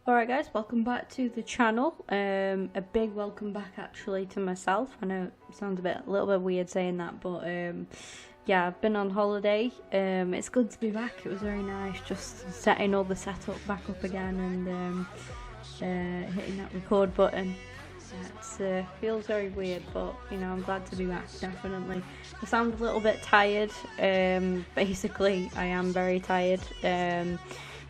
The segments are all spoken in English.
Alright guys, welcome back to the channel. A big welcome back actually to myself. I know it sounds a little bit weird saying that, but yeah, I've been on holiday. It's good to be back. It was very nice just setting all the setup back up again and hitting that record button. It feels very weird, but you know, I'm glad to be back, definitely. I sound a little bit tired. Basically I am very tired.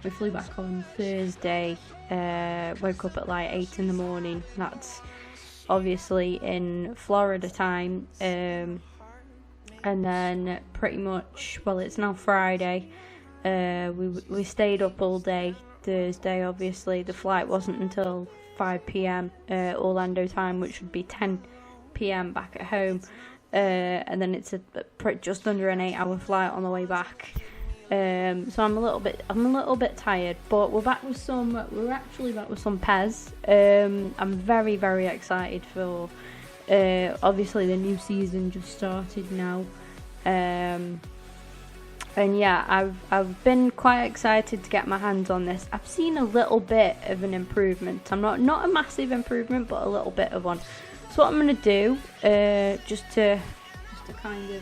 We flew back on Thursday, woke up at like 8 in the morning. That's obviously in Florida time, and then pretty much, well, it's now Friday. We stayed up all day Thursday. Obviously the flight wasn't until 5 PM Orlando time, which would be 10 PM back at home, and then it's just under an 8-hour flight on the way back. So I'm a little bit tired, but we're actually back with some PES. I'm very excited for obviously the new season just started now, and yeah, I've been quite excited to get my hands on this. I've seen a little bit of an improvement. I'm not a massive improvement, but a little bit of one. So what I'm gonna do, just to kind of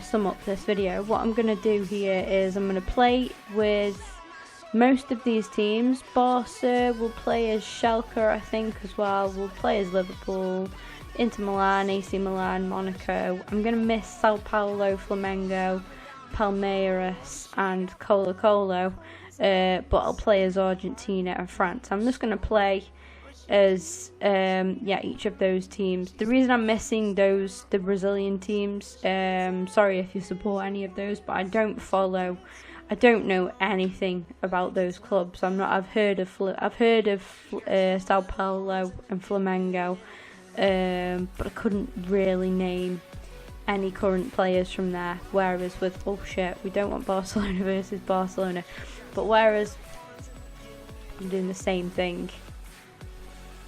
sum up this video, what I'm going to do here is I'm going to play with most of these teams. Barca will play as Schalke, I think, as well. We'll play as Liverpool, Inter Milan, AC Milan, Monaco. I'm going to miss Sao Paulo, Flamengo, Palmeiras and Colo-Colo, but I'll play as Argentina and France. I'm just going to play as each of those teams. The reason I'm missing the Brazilian teams, sorry if you support any of those, but I don't know anything about those clubs. I've heard of Sao Paulo and Flamengo, but I couldn't really name any current players from there. Whereas with we don't want Barcelona versus Barcelona, but whereas I'm doing the same thing.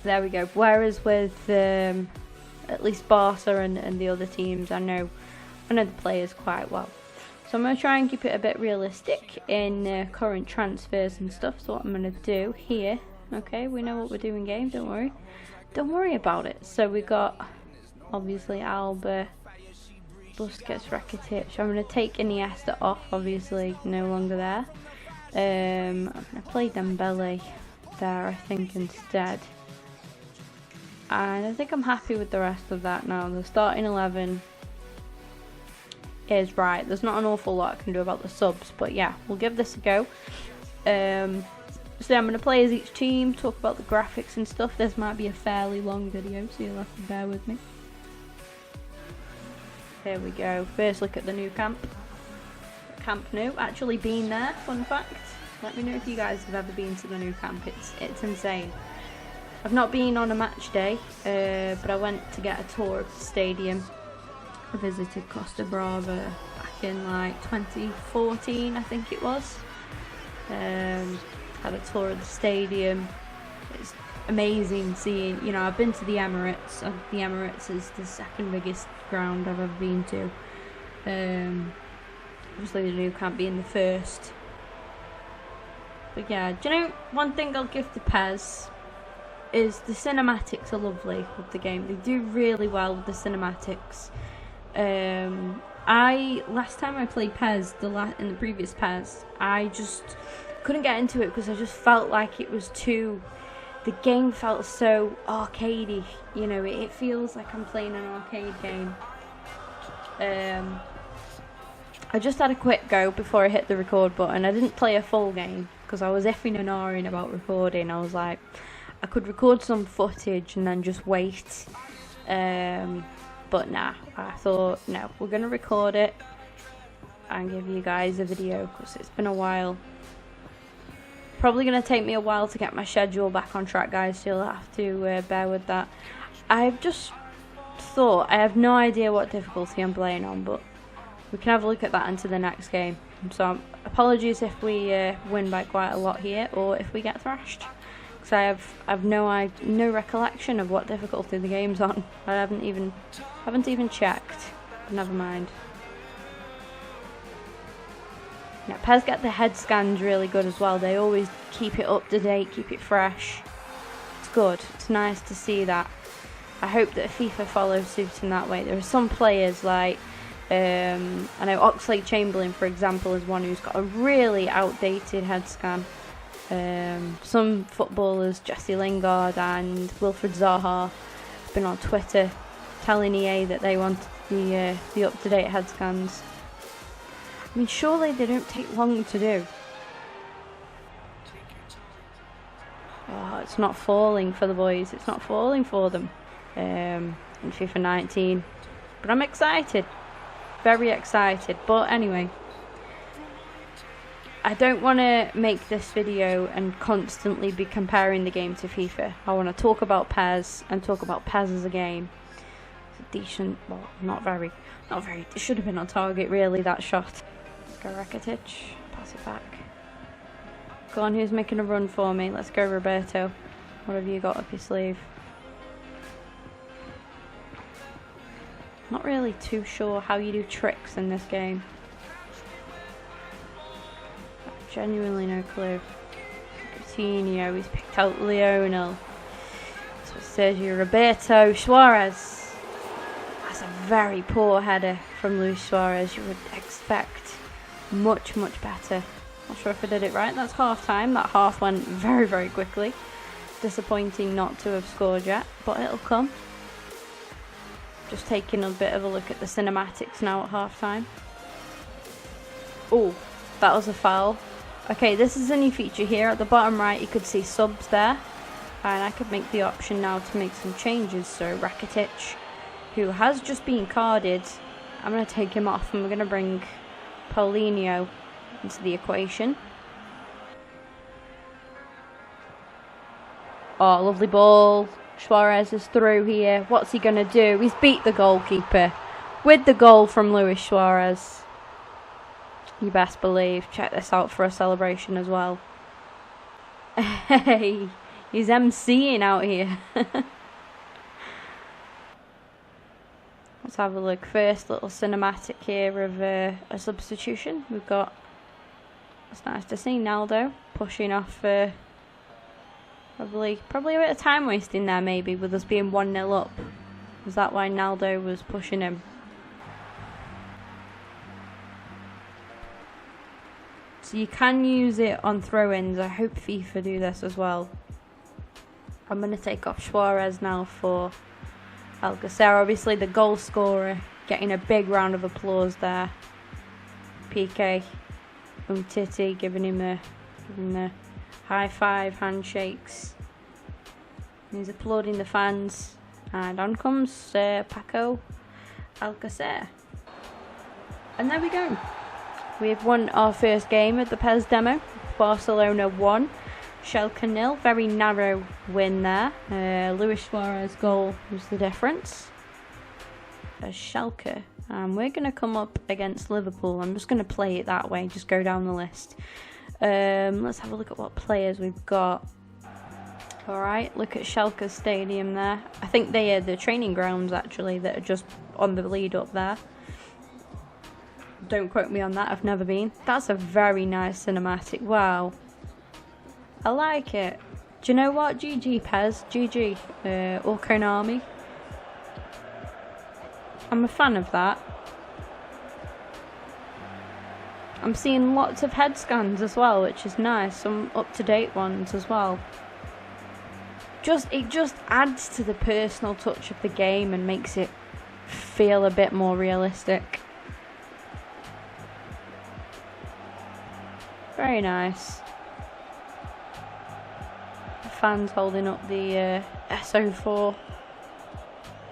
There we go. Whereas with at least Barca and the other teams, I know the players quite well. So I'm going to try and keep it a bit realistic in current transfers and stuff. So what I'm going to do here, okay, we know what we're doing game, don't worry about it. So we got obviously Alba, Busquets, Rakitic. I'm going to take Iniesta off, obviously no longer there. I'm going to play Dembele there, I think, instead. And I think I'm happy with the rest of that now. The starting 11 is right. There's not an awful lot I can do about the subs, but yeah, we'll give this a go. So I'm going to play as each team, talk about the graphics and stuff. This might be a fairly long video, so you'll have to bear with me. Here we go. First look at the new camp. Camp Nou. Actually been there, fun fact. Let me know if you guys have ever been to the new camp. It's insane. I've not been on a match day, but I went to get a tour of the stadium. I visited Costa Brava back in like 2014, I think it was. Had a tour of the stadium. It's amazing seeing, you know, I've been to the Emirates. The Emirates is the second biggest ground I've ever been to. Obviously the new camp being the first. But yeah, do you know, one thing I'll give to PES is the cinematics are lovely with the game. They do really well with the cinematics. Last time I played PES, in the previous PES, I just couldn't get into it because I just felt like it was the game felt so arcadey. You know, it feels like I'm playing an arcade game. I just had a quick go before I hit the record button. I didn't play a full game because I was effing and ahhing about recording. I was like, I could record some footage and then just wait, but nah, I thought, no, we're going to record it and give you guys a video because it's been a while. Probably going to take me a while to get my schedule back on track, guys, so you'll have to bear with that. I've just thought, I have no idea what difficulty I'm playing on, but we can have a look at that into the next game. So apologies if we win by quite a lot here or if we get thrashed. Because I have no recollection of what difficulty the game's on. I haven't even checked. Never mind. Yeah, PES get the head scans really good as well. They always keep it up to date, keep it fresh. It's good. It's nice to see that. I hope that FIFA follows suit in that way. There are some players like, I know Oxlade-Chamberlain, for example, is one who's got a really outdated head scan. Some footballers, Jesse Lingard and Wilfred Zaha, have been on Twitter telling EA that they want the up-to-date head scans. I mean, surely they don't take long to do. Oh, it's not falling for the boys. It's not falling for them in FIFA 19. But I'm excited. Very excited. But anyway, I don't want to make this video and constantly be comparing the game to FIFA. I want to talk about PES and talk about PES as a game. It's a decent, well, not very. It should have been on target, really, that shot. Let's go Rakitic. Pass it back. Go on, who's making a run for me? Let's go Roberto. What have you got up your sleeve? Not really too sure how you do tricks in this game. Genuinely no clue. Coutinho, he's picked out Lionel. So Sergio Roberto. Suarez. That's a very poor header from Luis Suarez. You would expect much, much better. Not sure if I did it right. That's half time. That half went very, very quickly. Disappointing not to have scored yet, but it'll come. Just taking a bit of a look at the cinematics now at half time. Oh, that was a foul. Okay, this is a new feature here. At the bottom right, you could see subs there. And I could make the option now to make some changes. So Rakitic, who has just been carded, I'm going to take him off and we're going to bring Paulinho into the equation. Oh, lovely ball. Suarez is through here. What's he going to do? He's beat the goalkeeper with the goal from Luis Suarez. You best believe. Check this out for a celebration as well. Hey, he's MCing out here. Let's have a look. First little cinematic here of a substitution. We've got, it's nice to see, Naldo pushing off. Probably a bit of time wasting there maybe with us being 1-0 up. Was that why Naldo was pushing him? So you can use it on throw-ins. I hope FIFA do this as well. I'm going to take off Suarez now for Alcacer. Obviously the goal scorer getting a big round of applause there. PK Umtiti giving him the high five, handshakes. He's applauding the fans. And on comes Paco Alcacer. And there we go. We've won our first game at the PES demo. Barcelona 1, Schalke 0. Very narrow win there. Luis Suarez goal was the difference. As Schalke. And we're going to come up against Liverpool. I'm just going to play it that way. Just go down the list. Let's have a look at what players we've got. Alright, look at Schalke Stadium there. I think they are the training grounds actually that are just on the lead up there. Don't quote me on that, I've never been. That's a very nice cinematic. Wow. I like it. Do you know what? GG PES. GG. Or Konami. I'm a fan of that. I'm seeing lots of head scans as well, which is nice. Some up-to-date ones as well. It just adds to the personal touch of the game and makes it feel a bit more realistic. Very nice. The fans holding up the SO4,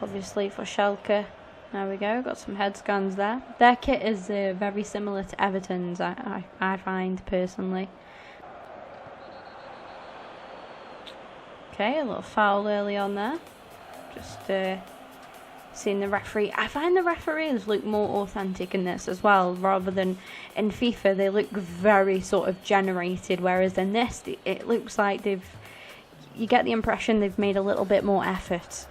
obviously for Schalke. There we go, got some head scans there. Their kit is very similar to Everton's, I find, personally. Okay, a little foul early on there. Just seeing the referee. I find the referees look more authentic in this as well, rather than in FIFA. They look very sort of generated, whereas in this, it looks like you get the impression they've made a little bit more effort.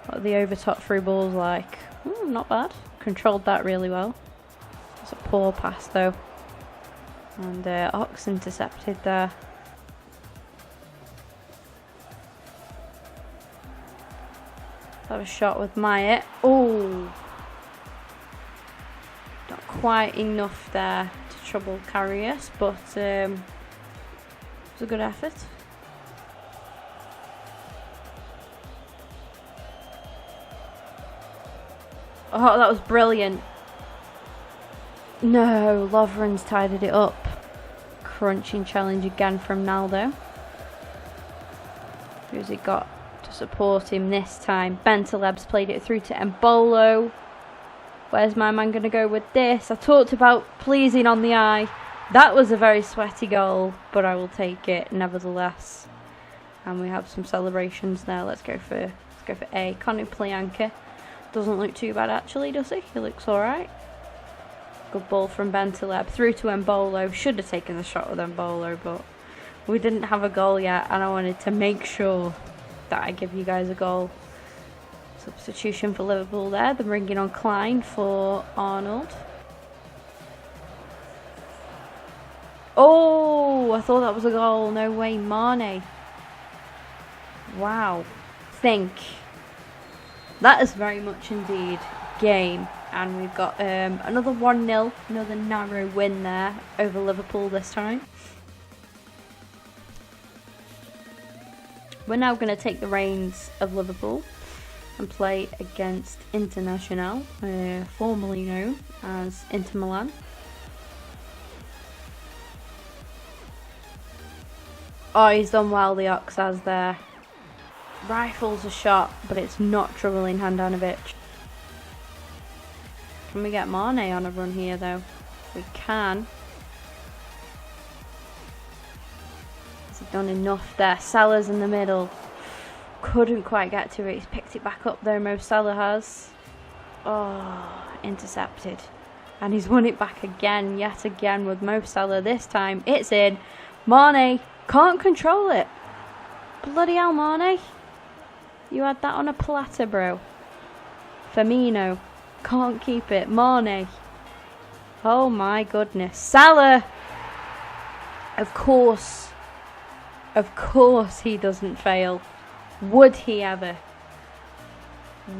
What are the over top through balls like? Not bad. Controlled that really well. It's a poor pass though. And Ox intercepted there. Have a shot with Myatt. Oh, not quite enough there to trouble Carrius, but it was a good effort. Oh, that was brilliant. No, Lovren's tidied it up. Crunching challenge again from Naldo. Who's he got to support him this time? Bentaleb's played it through to Embolo. Where's my man going to go with this? I talked about pleasing on the eye. That was a very sweaty goal, but I will take it nevertheless. And we have some celebrations there. Let's go for A. Conor Plianka. Doesn't look too bad actually, does he? He looks alright. Good ball from Bentaleb through to Embolo. Should have taken the shot with Embolo, but we didn't have a goal yet, and I wanted to make sure that I give you guys a goal. Substitution for Liverpool there. They're bringing on Klein for Arnold. Oh, I thought that was a goal. No way, Mane. Wow. Think. That is very much indeed game. And we've got another 1-0, another narrow win there over Liverpool this time. We're now going to take the reins of Liverpool and play against Internazionale, formerly known as Inter Milan. Oh, he's done well, the Ox has there. Rifles a shot, but it's not troubling Handanovic. Can we get Mane on a run here though? We can. Has he done enough there? Salah's in the middle. Couldn't quite get to it. He's picked it back up though, Mo Salah has. Oh, intercepted. And he's won it back again, yet again with Mo Salah. This time it's in. Mane can't control it. Bloody hell, Mane. You had that on a platter, bro. Firmino can't keep it. Mane. Oh my goodness. Salah. Of course he doesn't fail. Would he ever?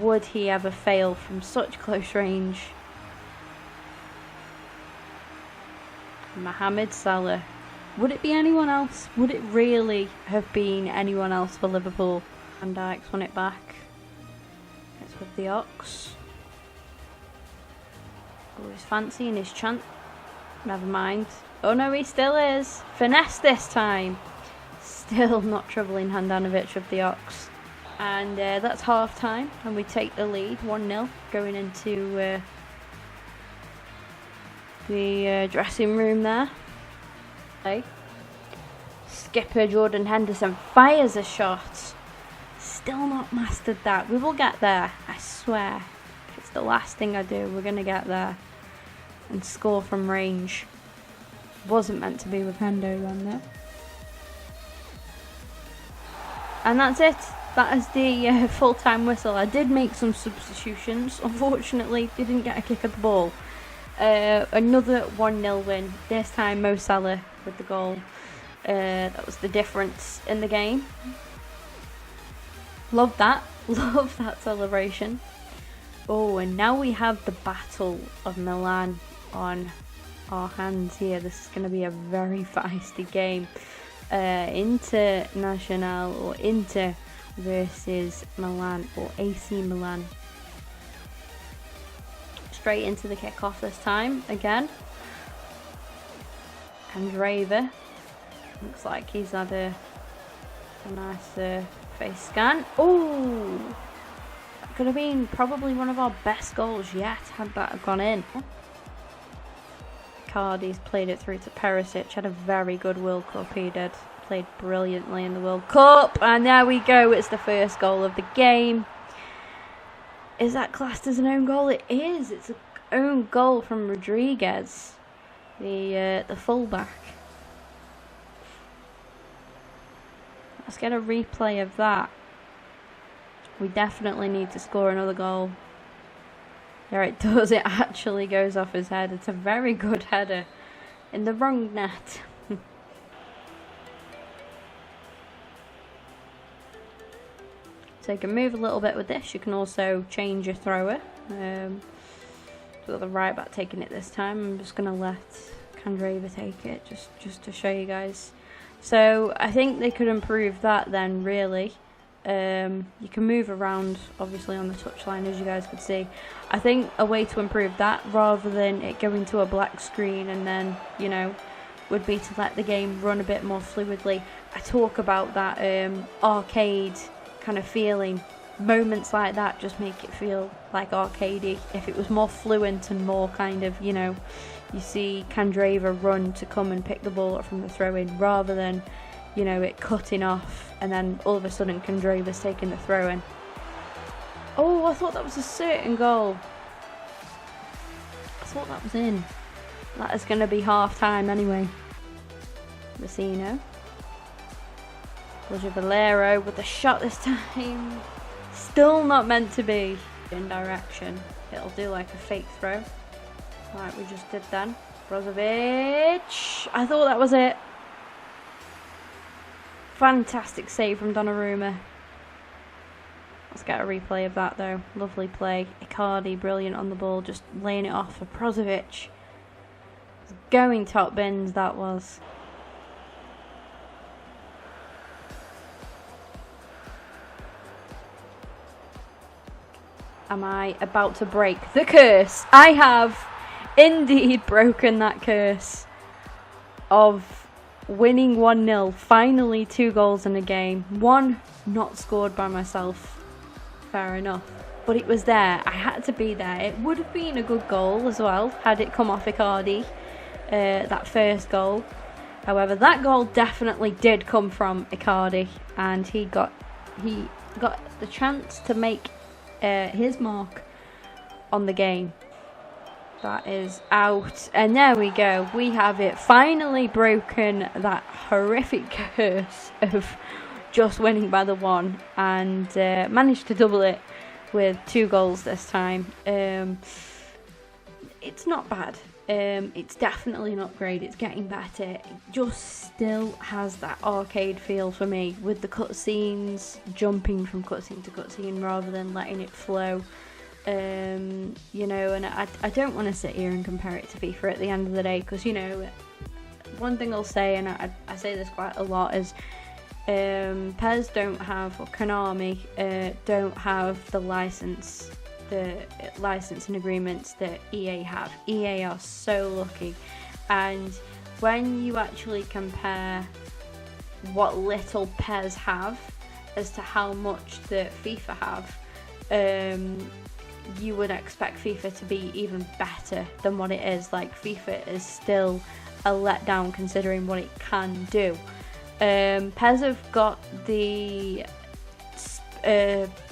Would he ever fail from such close range? Mohamed Salah. Would it be anyone else? Would it really have been anyone else for Liverpool? Van Dijk's won it back. It's with the Ox. Oh, he's fancying his chant. Never mind. Oh no, he still is. Finesse this time. Still not troubling Handanovic with the Ox. And that's half time. And we take the lead 1-0 going into the dressing room there. Okay. Skipper Jordan Henderson fires a shot. Still not mastered that. We will get there, I swear. It's the last thing I do. We're going to get there and score from range. Wasn't meant to be with Hendo on there. And that's it. That is the full-time whistle. I did make some substitutions. Unfortunately, didn't get a kick at the ball. Another 1-0 win. This time Mo Salah with the goal. That was the difference in the game. Love that. Love that celebration. Oh, and now we have the Battle of Milan on our hands here. This is going to be a very feisty game. Internazionale or Inter versus Milan or AC Milan. Straight into the kickoff this time again. Andreva. Looks like he's had a nice face scan. Oh, that could have been probably one of our best goals yet had that gone in. Cardi's played it through to Perisic. Had a very good World Cup, he did. Played brilliantly in the World Cup. And there we go, it's the first goal of the game. Is that classed as an own goal? It is. It's an own goal from Rodriguez, the fullback. Let's get a replay of that. We definitely need to score another goal. There it does. It actually goes off his head. It's a very good header. in the wrong net. So you can move a little bit with this. You can also change your thrower. So got the right back taking it this time. I'm just going to let Candrava take it just to show you guys. So I think they could improve that then, really. You can move around obviously on the touchline, as you guys could see. I think a way to improve that, rather than it going to a black screen and then, you know, would be to let the game run a bit more fluidly. I talk about that arcade kind of feeling. Moments like that just make it feel like arcadey. If it was more fluent and more kind of, you know, you see Candrava run to come and pick the ball up from the throw-in, rather than, you know, it cutting off and then all of a sudden Candrava's taking the throw-in. Oh, I thought that was a certain goal. I thought that was in. That is going to be half-time anyway. Vecino. Valero with the shot this time. Still not meant to be. In direction. It'll do like a fake throw. Like we just did then. Brozovic. I thought that was it. Fantastic save from Donnarumma. Let's get a replay of that though. Lovely play. Icardi brilliant on the ball, just laying it off for Brozovic. Going top bins, that was. Am I about to break the curse? I have indeed broken that curse of winning 1-0. Finally 2 goals in a game. One not scored by myself. Fair enough. But it was there. I had to be there. It would have been a good goal as well had it come off Icardi. That first goal. However, that goal definitely did come from Icardi. And he got the chance to make his mark on the game. That is out, and there we go. We have it finally broken, that horrific curse of just winning by the 1, and managed to double it with 2 goals this time. It's not bad. It's definitely not great. It's getting better. It just still has that arcade feel for me, with the cutscenes, jumping from cutscene to cutscene rather than letting it flow. You know, and I don't want to sit here and compare it to FIFA at the end of the day, because, you know, one thing I'll say, and I say this quite a lot, is PES don't have, or Konami don't have the licensing agreements that EA have. EA are so lucky, and when you actually compare what little PES have as to how much that FIFA have, you would expect FIFA to be even better than what it is. Like, FIFA is still a letdown considering what it can do. PES have got the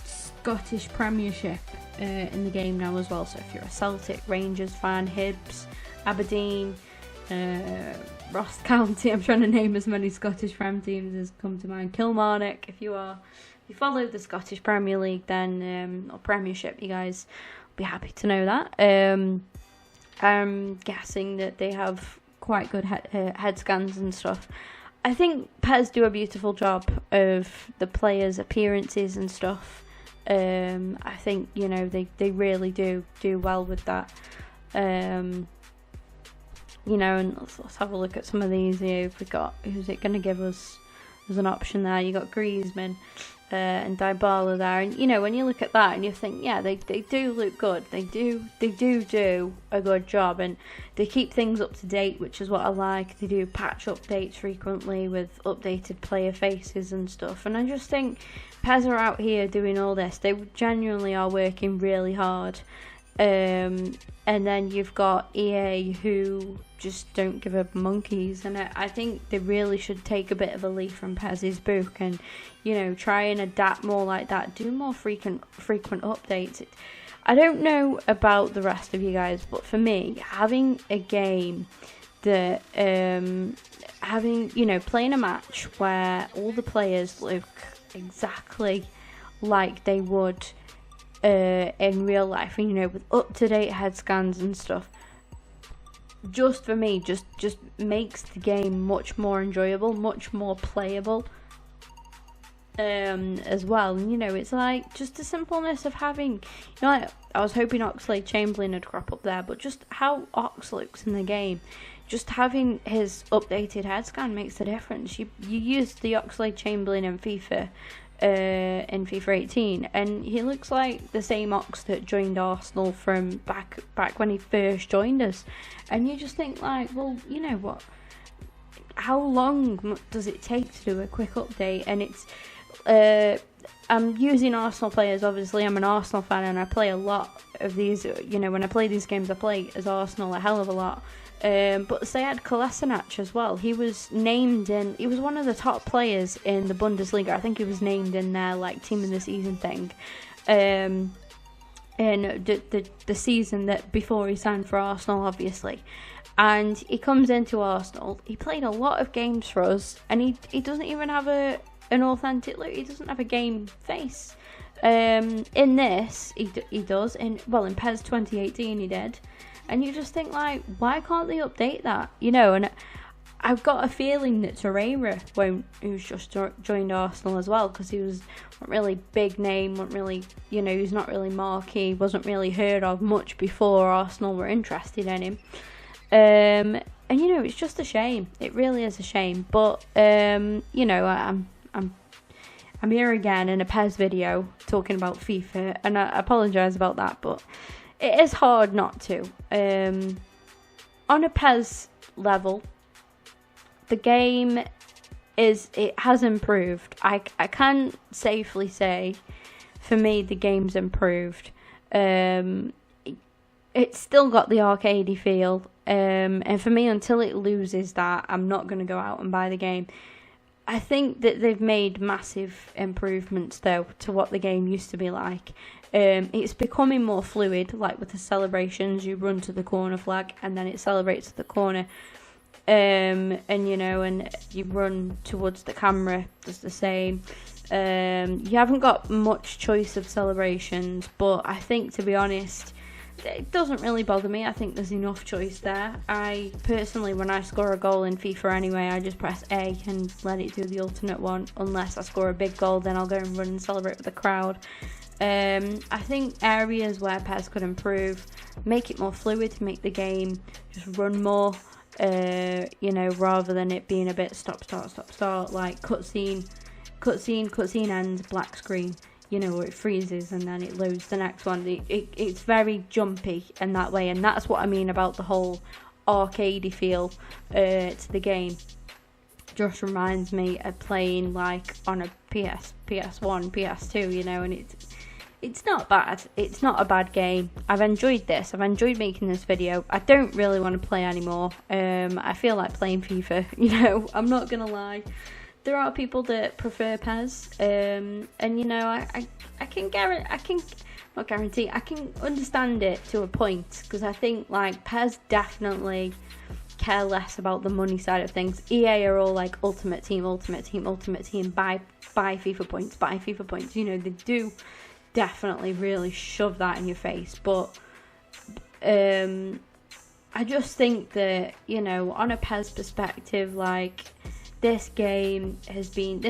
Scottish Premiership in the game now as well. So if you're a Celtic, Rangers fan, Hibs, Aberdeen, Ross County, I'm trying to name as many Scottish Prem teams as come to mind. Kilmarnock, if you follow the Scottish Premier League, then or Premiership, you guys will be happy to know that. I'm guessing that they have quite good head scans and stuff. I think PES do a beautiful job of the players' appearances and stuff. I think, you know, they really do well with that. You know, and let's have a look at some of these here. We've got, who's it going to give us as an option there? You got Griezmann and Dybala there, and you know, when you look at that and you think, yeah, they do look good. They do a good job, and they keep things up to date, which is what I like. They do patch updates frequently with updated player faces and stuff, and I just think PES are out here doing all this. They genuinely are working really hard. And then you've got EA, who just don't give up monkeys, and I think they really should take a bit of a leaf from PES's book and, you know, try and adapt more like that, do more frequent updates. I don't know about the rest of you guys, but for me, having a game that playing a match where all the players look exactly like they would in real life, and, you know, with up-to-date head scans and stuff, just for me, just makes the game much more enjoyable, much more playable. As well, and, you know, it's like just the simpleness of having, you know, like, I was hoping Oxlade-Chamberlain would crop up there, but just how Ox looks in the game, just having his updated head scan makes a difference. You use the Oxlade-Chamberlain in FIFA 18, and he looks like the same Ox that joined Arsenal from back when he first joined us, and you just think like, well, you know what, how long does it take to do a quick update? And it's I'm using Arsenal players, obviously. I'm an Arsenal fan and I play a lot of these, you know, when I play these games I play as Arsenal a hell of a lot. But Sead Kolasinac as well, he was named he was one of the top players in the Bundesliga. I think he was named in their like team of the season thing. In the season that before he signed for Arsenal, obviously. And he comes into Arsenal, he played a lot of games for us, and he doesn't even have an authentic look. He doesn't have a game face. In this, he does. In PES 2018 he did. And you just think like, why can't they update that? You know, and I've got a feeling that Torreira who's just joined Arsenal as well, because he wasn't really big name, wasn't really, you know, he's not really marquee, wasn't really heard of much before Arsenal were interested in him. And you know, it's just a shame. It really is a shame. But you know, I'm here again in a PES video talking about FIFA, and I apologise about that, but it is hard not to. On a PES level, the game has improved. I can safely say, for me, the game's improved. It's still got the arcadey feel, and for me, until it loses that, I'm not going to go out and buy the game. I think that they've made massive improvements, though, to what the game used to be like. It's becoming more fluid, like with the celebrations, you run to the corner flag and then it celebrates at the corner. And you know, and you run towards the camera, does the same. You haven't got much choice of celebrations, but I think, to be honest, it doesn't really bother me. I think there's enough choice there. I personally, when I score a goal in FIFA anyway, I just press A and let it do the alternate one. Unless I score a big goal, then I'll go and run and celebrate with the crowd. I think areas where PES could improve, make it more fluid, make the game just run more, you know, rather than it being a bit stop, start, like cutscene ends, black screen, you know, where it freezes and then it loads the next one. It's very jumpy in that way, and that's what I mean about the whole arcadey feel to the game. Just reminds me of playing like on a PS1, PS2, you know, and it's not bad. It's not a bad game. I've enjoyed this. I've enjoyed making this video. I don't really want to play anymore. I feel like playing FIFA, you know, I'm not gonna lie. There are people that prefer PES, and you know, I can understand it to a point, because I think like PES definitely care less about the money side of things. EA are all like ultimate team, buy FIFA points, you know, they do definitely really shove that in your face. But I just think that, you know, on a PES perspective, like, this demo has been,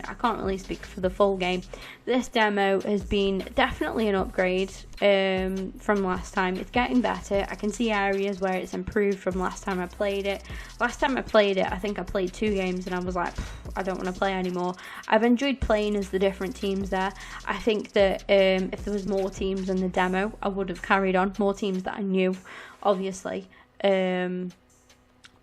I can't really speak for the full game, this demo has been definitely an upgrade from last time. It's getting better. I can see areas where it's improved from last time I played it. Last time I played it, I think I played 2 games and I was like, I don't want to play anymore. I've enjoyed playing as the different teams there. I think that if there was more teams in the demo, I would have carried on, more teams that I knew, obviously.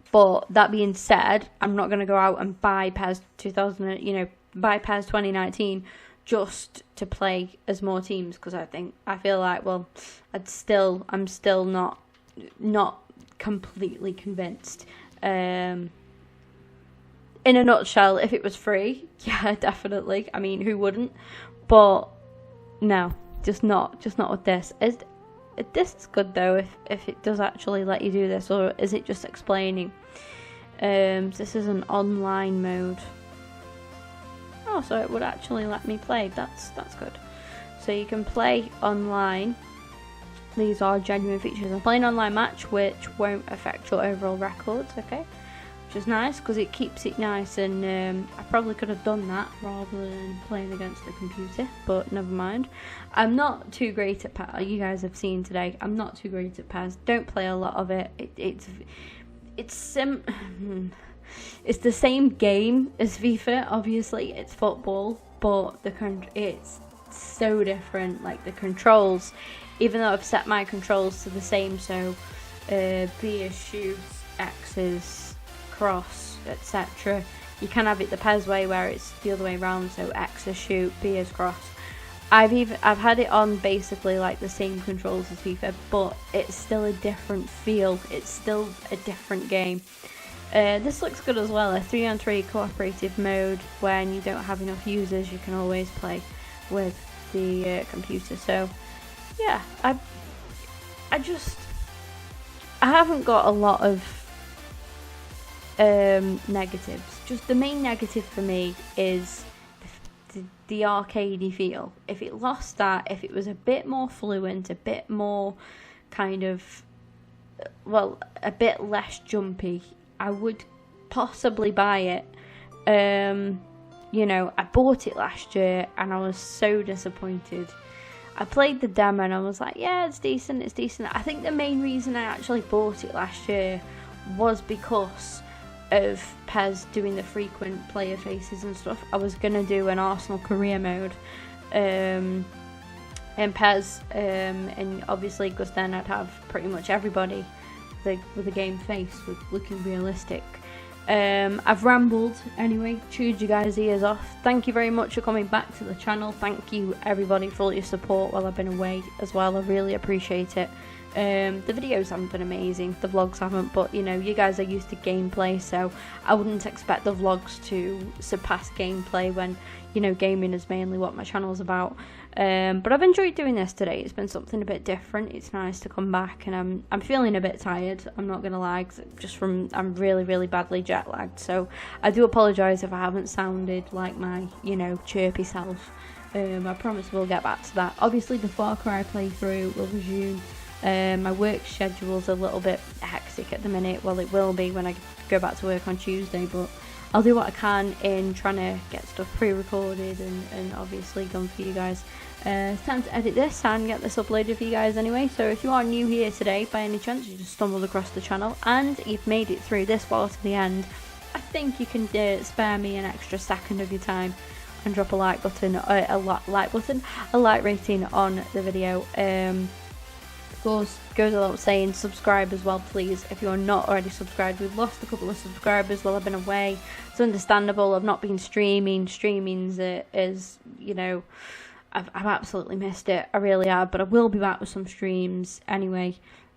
But that being said, I'm not going to go out and buy PES 2019 just to play as more teams, because I feel like, well, I'm still not completely convinced. In a nutshell, if it was free, yeah, definitely. I mean, who wouldn't? But no, just not with this. This is good though, if it does actually let you do this, or is it just explaining? This is an online mode. Oh, so it would actually let me play. That's good. So you can play online. these are genuine features. I'm playing online match, which won't affect your overall records, okay? Which is nice because it keeps it nice, and I probably could have done that rather than playing against the computer, but never mind. I'm not too great at PES. You guys have seen today, I'm not too great at PES. Don't play a lot of it. It's the same game as FIFA. Obviously, it's football, but it's so different. Like the controls, even though I've set my controls to the same, so B is shoot, X is cross, etc. You can have it the PES way where it's the other way around, so X is shoot, B is cross. I've had it on basically like the same controls as FIFA, but it's still a different feel. It's still a different game. This looks good as well. A 3-on-3 cooperative mode. When you don't have enough users, you can always play with the computer. So yeah, I haven't got a lot of negatives. Just the main negative for me is the arcadey feel. If it lost that, if it was a bit more fluent, a bit more kind of, well, a bit less jumpy, I would possibly buy it. You know, I bought it last year and I was so disappointed. I played the demo and I was like, yeah, it's decent, it's decent. I think the main reason I actually bought it last year was because of PES doing the frequent player faces and stuff. I was gonna do an Arsenal career mode in PES, and obviously because then I'd have pretty much everybody with a game face, with looking realistic. I've rambled anyway, chewed you guys' ears off. Thank you very much for coming back to the channel. Thank you everybody for all your support while I've been away as well. I really appreciate it. The videos haven't been amazing, the vlogs haven't, but you know, you guys are used to gameplay, so I wouldn't expect the vlogs to surpass gameplay when, you know, gaming is mainly what my channel's about. But I've enjoyed doing this today. It's been something a bit different. It's nice to come back, and I'm feeling a bit tired, I'm not gonna lie, I'm really badly jet lagged, so I do apologise if I haven't sounded like my, you know, chirpy self. I promise we'll get back to that. Obviously the Far Cry playthrough will resume. My work schedule's a little bit hectic at the minute. Well, it will be when I go back to work on Tuesday, but I'll do what I can in trying to get stuff pre-recorded and obviously done for you guys. It's time to edit this and get this uploaded for you guys anyway. So if you are new here today, by any chance you just stumbled across the channel and you've made it through this far to the end, I think you can spare me an extra second of your time and drop a like button, a like rating on the video. Of course, goes without saying, subscribe as well, please, if you're not already subscribed. We've lost a couple of subscribers while I've been away. It's understandable. I've not been streaming. Streaming's is, you know, I've absolutely missed it. I really have, but I will be back with some streams anyway.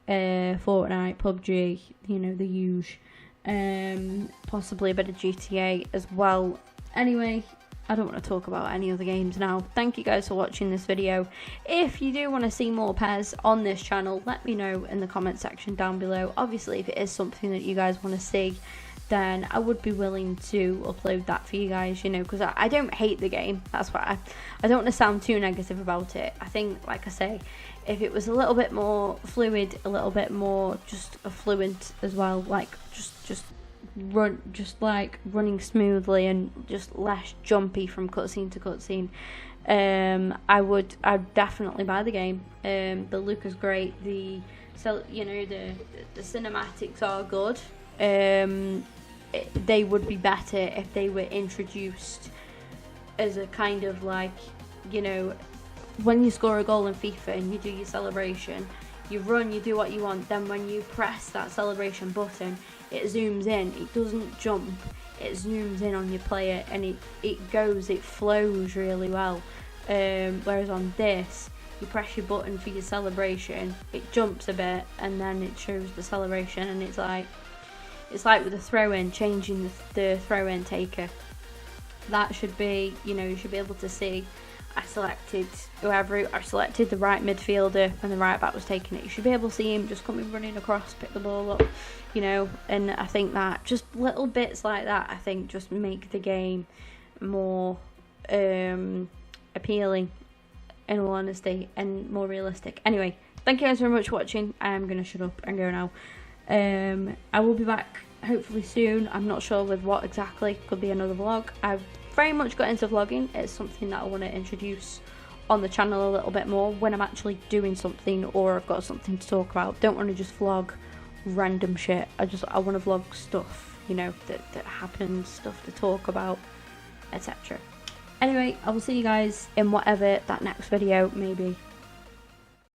Fortnite, PUBG, you know, the huge. Possibly a bit of GTA as well. Anyway, I don't want to talk about any other games now. Thank you guys for watching this video. If you do want to see more PES on this channel, let me know in the comment section down below. Obviously, if it is something that you guys want to see, then I would be willing to upload that for you guys, you know, because I don't hate the game. That's why I don't want to sound too negative about it. I think, like I say, if it was a little bit more fluid, a little bit more just fluent as well, like just running smoothly and just less jumpy from cutscene to cutscene, I'd definitely buy the game. The look is great, the cinematics are good. They would be better if they were introduced as a kind of like, you know, when you score a goal in FIFA and you do your celebration, you run, you do what you want, then when you press that celebration button, it zooms in, it doesn't jump, it zooms in on your player, and it flows really well. Whereas on this, you press your button for your celebration, it jumps a bit, and then it shows the celebration, and it's like with a throw-in, changing the throw-in taker. That should be, you know, you should be able to see, I selected the right midfielder when the right back was taking it. You should be able to see him just coming running across, pick the ball up, you know. And I think that just little bits like that, I think, just make the game more appealing, in all honesty, and more realistic. Anyway, thank you guys very much for watching. I am going to shut up and go now. I will be back hopefully soon. I'm not sure with what exactly. Could be another vlog. I've very much got into vlogging. It's something that I want to introduce on the channel a little bit more when I'm actually doing something or I've got something to talk about. Don't want to just vlog random shit. I want to vlog stuff, you know, that happens, stuff to talk about, etc. Anyway, I will see you guys in whatever that next video may be.